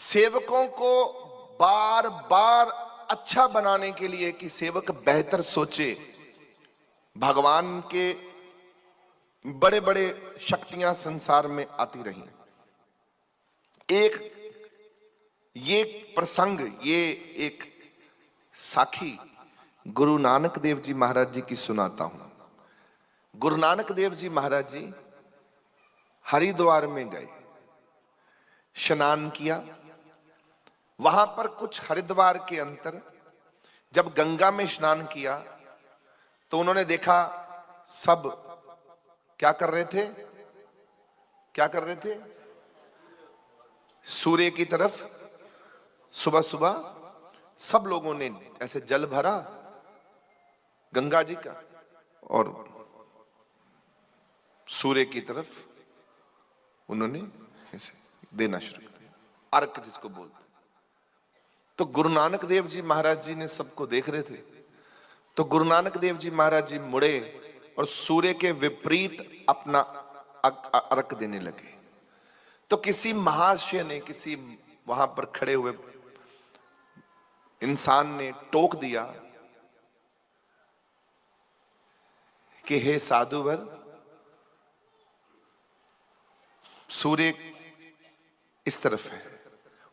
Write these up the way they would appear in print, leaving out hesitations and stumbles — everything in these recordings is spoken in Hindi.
सेवकों को बार बार अच्छा बनाने के लिए कि सेवक बेहतर सोचे, भगवान के बड़े बड़े शक्तियां संसार में आती रही। ये प्रसंग, ये एक साखी गुरु नानक देव जी महाराज जी की सुनाता हूं। गुरु नानक देव जी महाराज जी हरिद्वार में गए, स्नान किया। वहां पर कुछ हरिद्वार के अंतर जब गंगा में स्नान किया तो उन्होंने देखा सब क्या कर रहे थे, सूर्य की तरफ सुबह सुबह सब लोगों ने ऐसे जल भरा गंगा जी का और सूर्य की तरफ उन्होंने ऐसे देना शुरू कर दिया, अर्क जिसको बोलते। तो गुरु नानक देव जी महाराज जी ने सबको देख रहे थे, तो गुरु नानक देव जी महाराज जी मुड़े और सूर्य के विपरीत अपना अर्क देने लगे। तो किसी महाशय ने, किसी वहां पर खड़े हुए इंसान ने टोक दिया कि हे साधुवर, सूर्य इस तरफ है।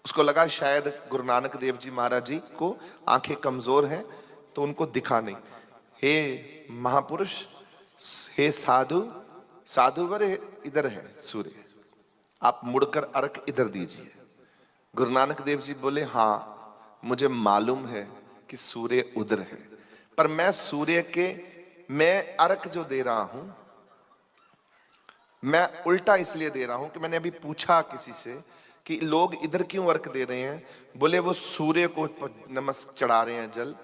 उसको लगा शायद गुरु नानक देव जी महाराज जी को आंखें कमजोर हैं तो उनको दिखा नहीं। हे महापुरुष, हे साधुवर इधर है सूर्य, आप मुड़कर अर्क इधर दीजिए। गुरु नानक देव जी बोले, हाँ मुझे मालूम है कि सूर्य उधर है, पर मैं अर्क जो दे रहा हूं, मैं उल्टा इसलिए दे रहा हूं कि मैंने अभी पूछा किसी से कि लोग इधर क्यों अर्क दे रहे हैं। बोले वो सूर्य को नमस्कार चढ़ा रहे हैं जल।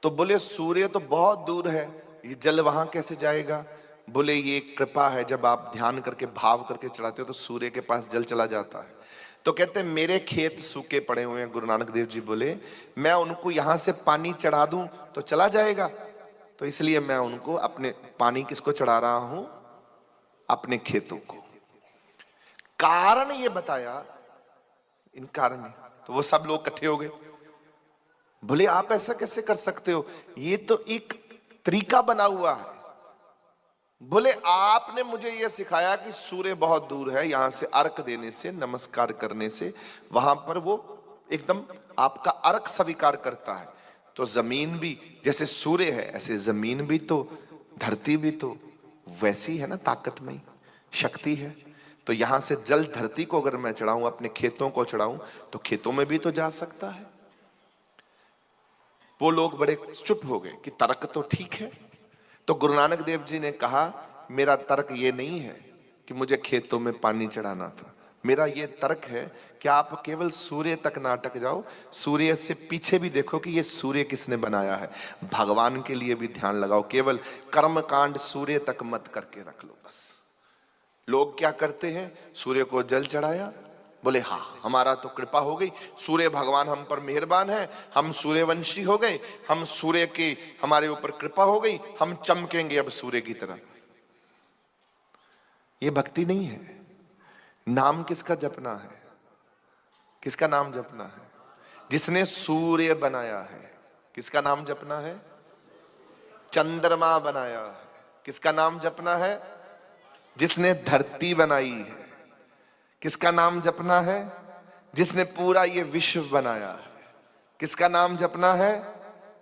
तो बोले सूर्य तो बहुत दूर है, ये जल वहां कैसे जाएगा। बोले ये कृपा है, जब आप ध्यान करके भाव करके चढ़ाते हो तो सूर्य के पास जल चला जाता है। तो कहते हैं मेरे खेत सूखे पड़े हुए हैं। गुरु नानक देव जी बोले, मैं उनको यहां से पानी चढ़ा दूं तो चला जाएगा, तो इसलिए मैं उनको अपने पानी किसको चढ़ा रहा हूं, अपने खेतों को। कारण ये बताया, इन कारण है। तो वो सब लोग इकट्ठे हो गए, बोले आप ऐसा कैसे कर सकते हो, ये तो एक तरीका बना हुआ है। बोले आपने मुझे यह सिखाया कि सूर्य बहुत दूर है, यहां से अर्क देने से, नमस्कार करने से वहां पर वो एकदम आपका अर्क स्वीकार करता है। तो जमीन भी जैसे सूर्य है, ऐसे जमीन भी तो, धरती भी तो वैसी है ना, ताकतमयी शक्ति है। तो यहां से जल धरती को अगर मैं चढ़ाऊं, अपने खेतों को चढ़ाऊं, तो खेतों में भी तो जा सकता है। वो लोग बड़े चुप हो गए कि तर्क तो ठीक है। तो गुरु नानक देव जी ने कहा, मेरा तर्क ये नहीं है कि मुझे खेतों में पानी चढ़ाना था, मेरा ये तर्क है कि आप केवल सूर्य तक ना अटक जाओ, सूर्य से पीछे भी देखो कि ये सूर्य किसने बनाया है। भगवान के लिए भी ध्यान लगाओ, केवल कर्म कांड सूर्य तक मत करके रख लो बस। लोग क्या करते हैं, सूर्य को जल चढ़ाया, बोले हाँ हमारा तो कृपा हो गई, सूर्य भगवान हम पर मेहरबान है, हम सूर्यवंशी हो गए, हम सूर्य की हमारे ऊपर कृपा हो गई, हम चमकेंगे अब सूर्य की तरह। ये भक्ति नहीं है। नाम किसका जपना है, किसका नाम जपना है, जिसने सूर्य बनाया है। किसका नाम जपना है, चंद्रमा बनाया है। किसका नाम जपना है, जिसने धरती बनाई है। किसका नाम जपना है, जिसने पूरा ये विश्व बनाया है। किसका नाम जपना है,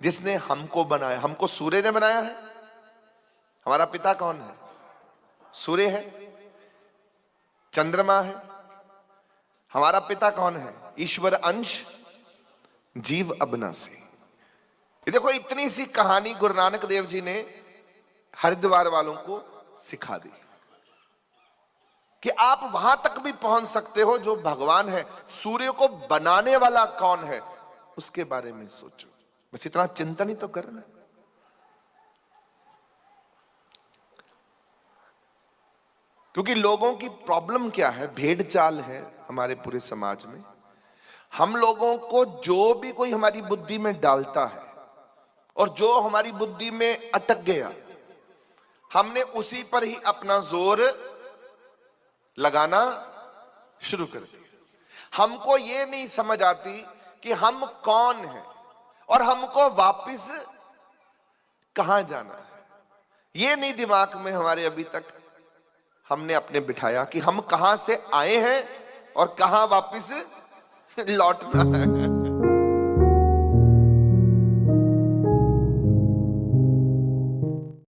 जिसने हमको बनाया। हमको सूर्य ने बनाया है। हमारा पिता कौन है, सूर्य है, चंद्रमा है। हमारा पिता कौन है, ईश्वर अंश जीव अविनाशी। ये देखो इतनी सी कहानी गुरु नानक देव जी ने हरिद्वार वालों को सिखा दी कि आप वहां तक भी पहुंच सकते हो जो भगवान है। सूर्य को बनाने वाला कौन है उसके बारे में सोचो, बस इतना चिंतन ही तो करना। क्योंकि लोगों की प्रॉब्लम क्या है, भेड़ चाल है हमारे पूरे समाज में। हम लोगों को जो भी कोई हमारी बुद्धि में डालता है और जो हमारी बुद्धि में अटक गया, हमने उसी पर ही अपना जोर लगाना शुरू कर दिया। हमको ये नहीं समझ आती कि हम कौन हैं और हमको वापस कहां जाना है। ये नहीं दिमाग में हमारे अभी तक हमने अपने बिठाया कि हम कहां से आए हैं और कहां वापस लौटना है।